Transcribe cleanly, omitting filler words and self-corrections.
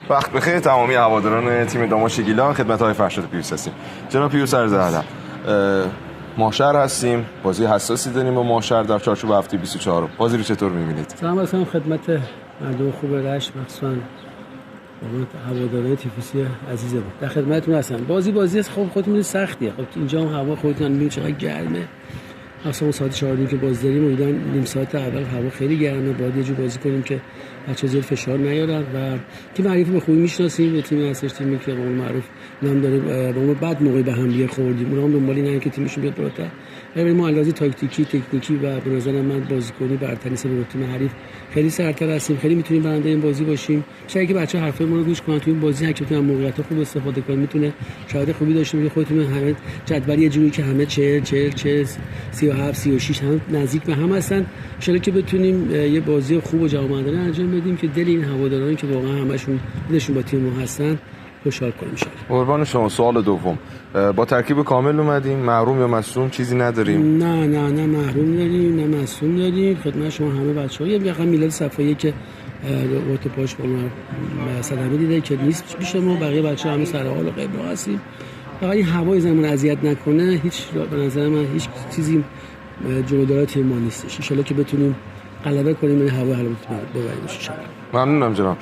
وقت بخیر تمامی هواداران تیم داماش گیلان. خدمت های فرشاد پیروز هستیم. جناب پیروز عرض ادب. ماهشهر هستیم، بازی حساسی داریم با ماهشهر در چارچوب هفته 24. بازی رو چطور می‌بینید؟ سلام علیکم خدمت مردم خوب رشت، مخصوصاً هواداران تیفوسی عزیزمون. در خدمتتون هستم. بازی است، خب خودتون سختیه. خب اینجا هم هوا خودتون می‌بینید چقدر گرمه. اصلا ساعت 4 که بازی داریم امیدوارم نیم ساعت اول هوا خیلی گرمه، باید یه جور بازی کنیم که بچه‌ها زیاد فشار نیارن و تیم حریف به خوبی میشناسیم. یه تیمی هستش، تیمی که به قول معروف نام داره، با ما بعد موقعی به هم دیگه خوردیم، اونها هم دنبال اینن که تیمشون بیاد بالاتر. ولی ما علاوه تکتیکی و به نظر من بازیکنی برتری سه به تیم حریف خیلی سرتر هستیم، خیلی میتونیم برنده این بازی باشیم. شاید که بچه‌ها حرفای ما رو گوش کنن، تو این بازی هر بتونن موقعیت خوب استفاده کنن میتونه شاید خوبی داشته باشه. خودتون همه جدولی یه جوری که همه 40 37 36 هم نزدیک به هم هستن، ان شاءالله که بتونیم یه بازی خوب و جوانمردانه انجام بدیم که دل این هوادارانی که واقعا همشون دلشون با تیم ما هستن خوشحال کنیم ان شاءالله. قربان شما. سوال دوم، با ترکیب کامل اومدیم، محروم یا مصدوم چیزی نداریم؟ نه محروم داریم، نه مصدوم داریم. خدمت شما همه بچه‌ها یه رقم میلاد صفایی که وقت پاش با ما صدمه دیده که نیست پیش ما، بقیه بچه‌ها همه سر حال و قبلا هستیم. فقط این هوای زمان اذیت نکنه، هیچ به نظر من هیچ چیزی جلودار تیم ما نیستش. ان شاءالله که بتونیم غلبه کنیم، این هوا حالا ببریم ان شاءالله. ممنونم جناب.